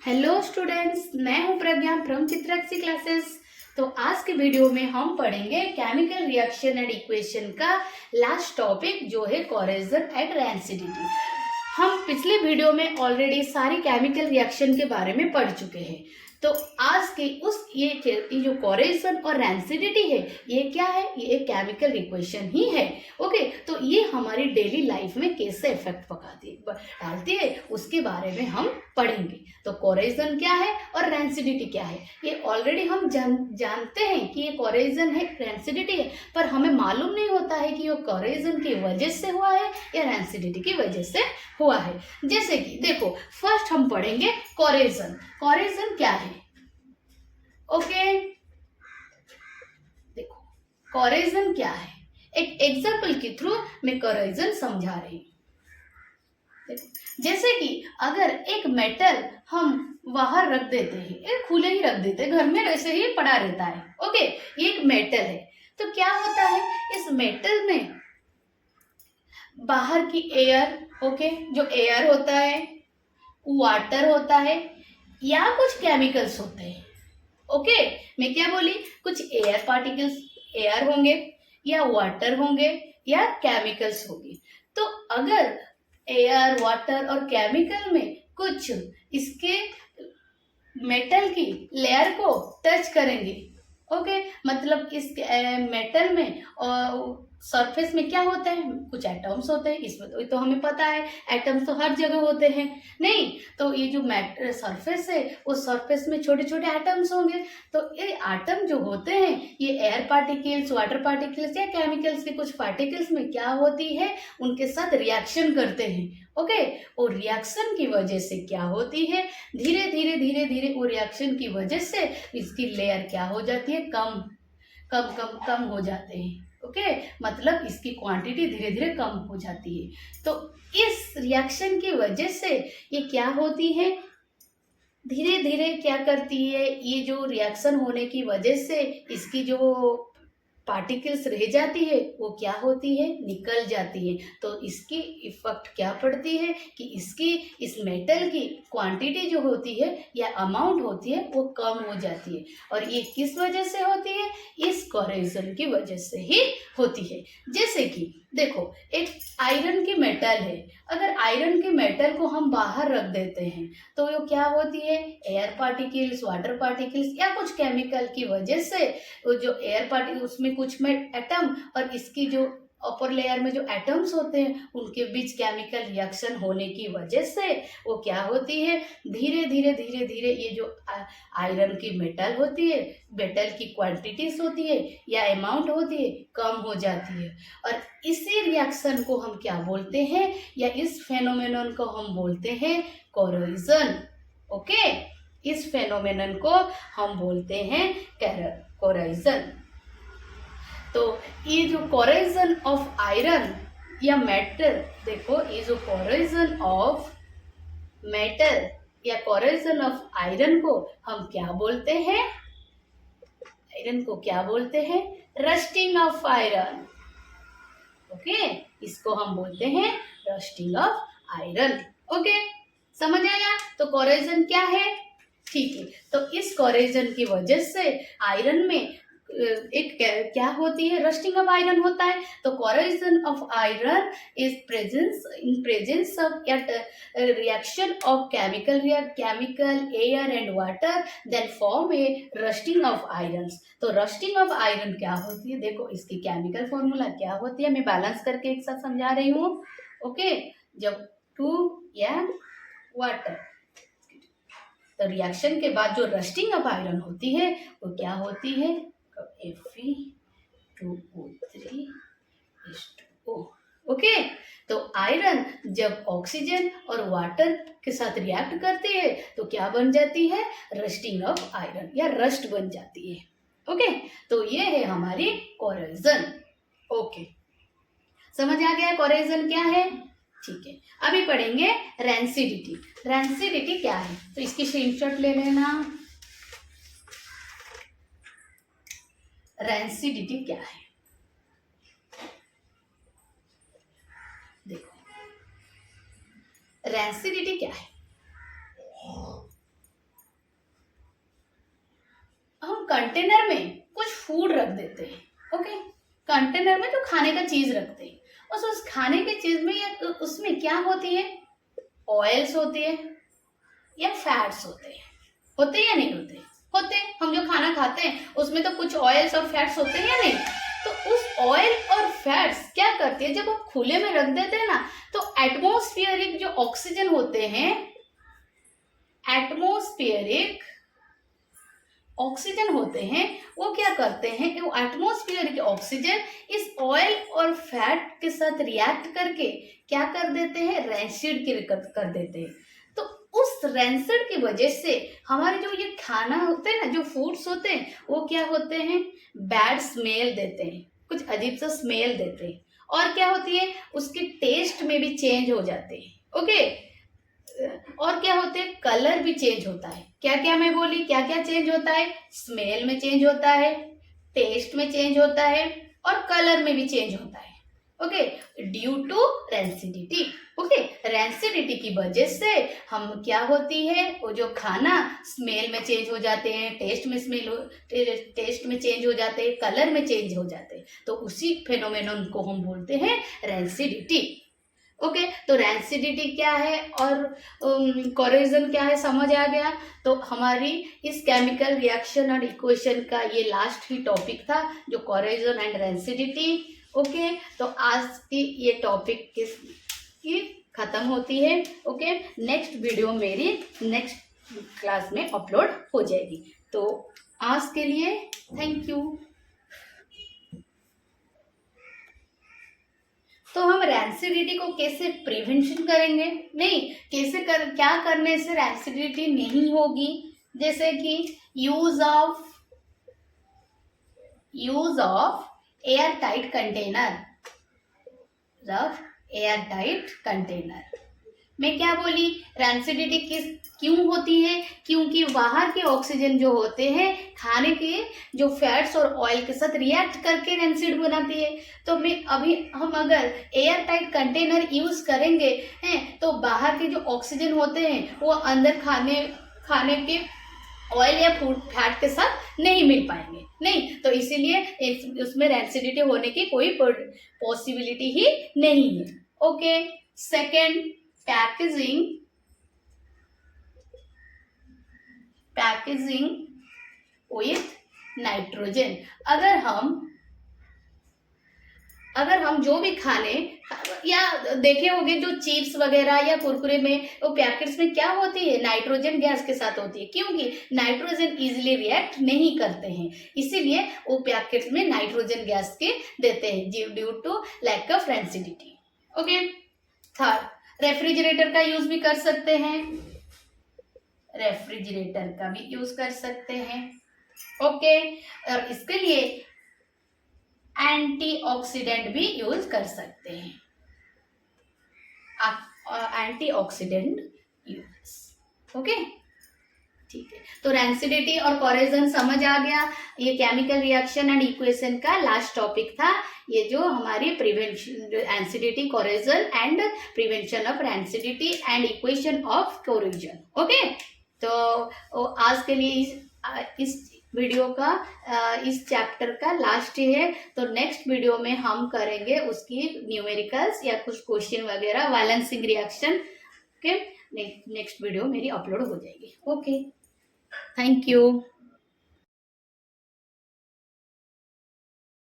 Hello students, मैं हूं प्रज्ञा from Chitrakshi classes. तो आज के वीडियो में हम पढ़ेंगे केमिकल रिएक्शन एंड इक्वेशन का लास्ट टॉपिक जो है कोरोजन एंड रेसिडिटी। हम पिछले वीडियो में ऑलरेडी सारी केमिकल रिएक्शन के बारे में पढ़ चुके हैं। तो आज के ये जो कोरोजन और रेसिडिटी है ये क्या है? ये एक केमिकल इक्वेशन ही है। ओके, तो ये हमारी डेली लाइफ में कैसे इफेक्ट डालती है उसके बारे में हम पढ़ेंगे। तो कोरोजन क्या है और रेसिडिटी क्या है ये ऑलरेडी हम जानते हैं कि ये कोरोजन है, रेसिडिटी है, पर हमें मालूम नहीं होता है कि वो कोरोजन की वजह से हुआ है या रेसिडिटी की वजह से हुआ है। जैसे कि देखो, फर्स्ट हम पढ़ेंगे कोरोजन। कोरोजन क्या है? ओके, देखो कोरोजन क्या है, एक एग्जाम्पल के थ्रू मैं कोरोजन समझा रही हूँ। जैसे कि अगर एक मेटल हम बाहर रख देते हैं, एक खुले ही रख देते हैं, घर में वैसे ही पड़ा रहता है। ओके, ये एक मेटल है, तो क्या होता है इस मेटल में बाहर की एयर, ओके, जो एयर होता है, वाटर होता है या कुछ केमिकल्स होते हैं। ओके, मैं क्या बोली, कुछ एयर पार्टिकल्स, एयर होंगे या वाटर होंगे या केमिकल्स होंगे। तो अगर एयर, वाटर और केमिकल में कुछ इसके मेटल की लेयर को टच करेंगे, ओके, मतलब इस मेटल में और सरफेस में क्या होता है, कुछ एटम्स होते हैं। इसमें तो हमें पता है एटम्स तो हर जगह होते हैं, नहीं तो ये जो सरफेस है उस सरफेस में छोटे छोटे एटम्स होंगे। तो ये एटम जो होते हैं ये एयर पार्टिकल्स, वाटर पार्टिकल्स या केमिकल्स के कुछ पार्टिकल्स में क्या होती है, उनके साथ रिएक्शन करते हैं। ओके, और रिएक्शन की वजह से क्या होती है, धीरे धीरे धीरे धीरे वो रिएक्शन की वजह से इसकी लेयर क्या हो जाती है, कम कम कम कम हो जाते हैं। ओके, मतलब इसकी क्वांटिटी धीरे धीरे कम हो जाती है। तो इस रिएक्शन की वजह से ये क्या होती है, धीरे धीरे क्या करती है, ये जो रिएक्शन होने की वजह से इसकी जो पार्टिकल्स रह जाती है वो क्या होती है, निकल जाती है। तो इसकी इफेक्ट क्या पड़ती है कि इसकी इस मेटल की क्वांटिटी जो होती है या अमाउंट होती है वो कम हो जाती है। और ये किस वजह से होती है, इस कोरोजन की वजह से ही होती है। जैसे कि देखो, एक आयरन की मेटल है, अगर आयरन के मेटल को हम बाहर रख देते हैं तो वो क्या होती है, एयर पार्टिकल्स, वाटर पार्टिकल्स या कुछ केमिकल की वजह से वो जो एयर पार्टिकल उसमें कुछ में एटम और इसकी जो अपर लेयर में जो एटम्स होते हैं उनके बीच केमिकल रिएक्शन होने की वजह से वो क्या होती है, धीरे धीरे धीरे धीरे ये जो आयरन की मेटल होती है, मेटल की क्वांटिटीज होती है या अमाउंट होती है, कम हो जाती है। और इसी रिएक्शन को हम क्या बोलते हैं, या इस फेनोमेनन को हम बोलते हैं कोरोजन। ओके, इस फेनोमेनन को हम बोलते हैं कोरोजन। तो ये जो कोरोजन ऑफ आयरन या मेटल, देखो ये जो कोरोजन ऑफ मेटल या कोरोजन ऑफ आयरन को हम क्या बोलते हैं, आयरन को क्या बोलते हैं, रस्टिंग ऑफ आयरन। ओके, इसको हम बोलते हैं रस्टिंग ऑफ आयरन। ओके, समझ आया? तो कोरोजन क्या है, ठीक है। तो इस कोरोजन की वजह से आयरन में एक क्या होती है, रस्टिंग ऑफ आयरन होता है। तो corrosion of iron is presence of reaction of chemical air and water then form a rusting of iron. तो रस्टिंग ऑफ आयरन क्या होती है, देखो इसकी केमिकल फॉर्मूला क्या होती है, मैं बैलेंस करके एक साथ समझा रही हूँ। ओके, जब 2 या वाटर, तो रिएक्शन के बाद जो रस्टिंग ऑफ आयरन होती है वो क्या होती है, Fe2O3H2O। ओके, तो आयरन जब ऑक्सीजन और वाटर के साथ रिएक्ट करती है तो क्या बन जाती है, रस्टिंग ऑफ आयरन या रस्ट बन जाती है। ओके, तो ये है हमारी कोरोजन। ओके, समझ आ गया कोरोजन क्या है, ठीक है। अभी पढ़ेंगे रेसिडिटी। रेसिडिटी क्या है, तो इसकी स्क्रीनशॉट ले लेना। रेसिडिटी क्या है, देखो रेसिडिटी क्या है, कंटेनर में कुछ फूड रख देते हैं, ओके, कंटेनर में जो खाने का चीज रखते हैं, उस खाने के चीज में या उसमें क्या होती है, ऑयल्स होती है या फैट्स होते हैं या नहीं होते? होते हैं। हम जो खाना खाते हैं उसमें तो कुछ ऑयल्स और फैट्स होते हैं या नहीं? तो उस ऑयल और फैट्स क्या करती है, जब हम खुले में रख देते हैं ना, तो एटमॉस्फेरिक जो ऑक्सीजन होते हैं, एटमॉस्फेरिक ऑक्सीजन होते हैं, वो क्या करते हैं कि वो एटमॉस्फेरिक ऑक्सीजन इस ऑयल और फैट के साथ रिएक्ट करके क्या कर देते हैं, रैंसिड कर देते हैं। तो उस रैंसिड की वजह से हमारे जो ये खाना होते हैं ना, जो फूड्स होते हैं, वो क्या होते हैं, बैड स्मेल देते हैं, कुछ अजीब सा स्मेल देते हैं। और क्या होती है, उसके टेस्ट में भी चेंज हो जाते हैं, ओके। और क्या होते हैं, कलर भी चेंज होता है। क्या क्या मैं बोली, क्या क्या चेंज होता है, स्मेल में चेंज होता है, टेस्ट में चेंज होता है और कलर में भी चेंज होता है, okay, due to rancidity. Okay, rancidity की वजह से हम क्या होती है, वो जो खाना स्मेल में चेंज हो जाते हैं, टेस्ट में चेंज हो जाते हैं, कलर में चेंज हो जाते हैं। तो उसी फेनोमेनन को हम बोलते हैं रैंसिडिटी। ओके, तो रैंसिडिटी क्या है और कोरोजन क्या है, समझ आ गया। तो हमारी इस केमिकल रिएक्शन और इक्वेशन का ये लास्ट ही टॉपिक था, जो कोरोजन एंड रैंसिडिटी। ओके, तो आज की ये टॉपिक की खत्म होती है। ओके, नेक्स्ट वीडियो मेरी नेक्स्ट क्लास में अपलोड हो जाएगी। तो आज के लिए थैंक यू। तो हम रैंसिडिटी को कैसे प्रिवेंशन करेंगे, नहीं क्या करने से रैंसिडिटी नहीं होगी, जैसे कि use of air tight container मैं क्या बोली, रैंसिडिटी क्यों होती है, क्योंकि बाहर के ऑक्सीजन जो होते हैं खाने के जो फैट्स और ऑयल के साथ रिएक्ट करके रैंसिड बनाती है। तो हम अगर एयर टाइट कंटेनर यूज करेंगे हैं, तो बाहर के जो ऑक्सीजन होते हैं वो अंदर खाने के ऑयल या फूड फैट के साथ नहीं मिल पाएंगे, नहीं, तो इसीलिए उसमें रैंसिडिटी होने की कोई पॉसिबिलिटी ही नहीं है। Okay, second, packaging with nitrogen. अगर हम जो भी खाने या देखे होंगे, जो चिप्स वगैरह या कुरकुरे में वो पैकेट्स में क्या होती है, नाइट्रोजन गैस के साथ होती है, क्योंकि नाइट्रोजन इजीली रिएक्ट नहीं करते हैं, इसीलिए वो पैकेट्स में नाइट्रोजन गैस के देते हैं due to lack of rancidity. Okay, third, refrigerator का यूज भी कर सकते हैं, ओके, और इसके लिए एंटीऑक्सीडेंट भी यूज कर सकते हैं, एंटीऑक्सीडेंट यूज। ओके, ठीक है। तो रैंसिडिटी और कोरोजन समझ आ गया। ये केमिकल रिएक्शन एंड इक्वेशन का लास्ट टॉपिक था, ये जो हमारी prevention, rancidity, corrosion and prevention of rancidity and equation of corrosion. Okay, तो आज के लिए इस वीडियो का इस चैप्टर का लास्ट ही है। तो नेक्स्ट वीडियो में हम करेंगे उसकी न्यूमेरिकल्स या कुछ क्वेश्चन वगैरह, बैलेंसिंग रिएक्शन के नेक्स्ट वीडियो मेरी अपलोड हो जाएगी। Okay, thank you.